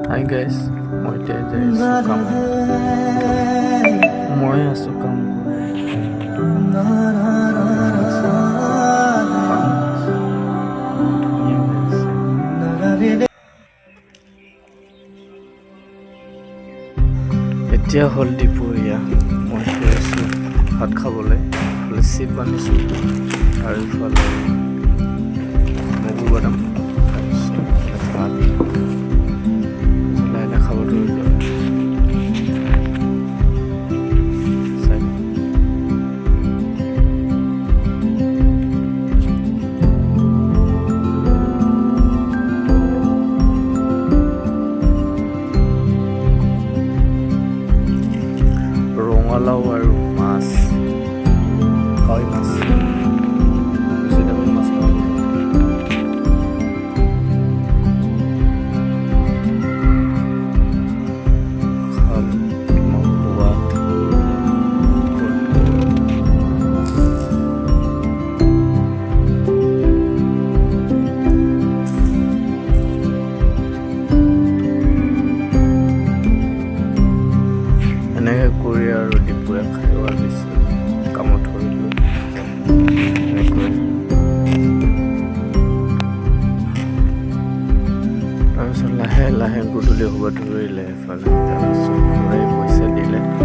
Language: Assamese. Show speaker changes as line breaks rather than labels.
হাই গাইজ, মই এতিয়া যাই আছোঁ কামত। মই আছোঁ কাম এতিয়া হ'ল দুপৰীয়া। মই গৈ আছোঁ ভাত খাবলৈ। ইফালে চিপ আনিছোঁ আৰু ইফালে মগু বাদাম, তাৰপিছত ভাত লাহে লাহে খাব ধৰিলোঁ। ৰঙালাও আৰু মাছ, কাৱৈ মাছ, মাছ এনেকৈ কৰি আৰু দুপৰীয়া খাই হোৱাৰ পিছত কামত ধৰিলোঁ। এনেকৈ তাৰপিছত লাহে লাহে গধূলি হ'ব ধৰিলে এফালে। তাৰপিছত ঘৰে পইচা দিলে।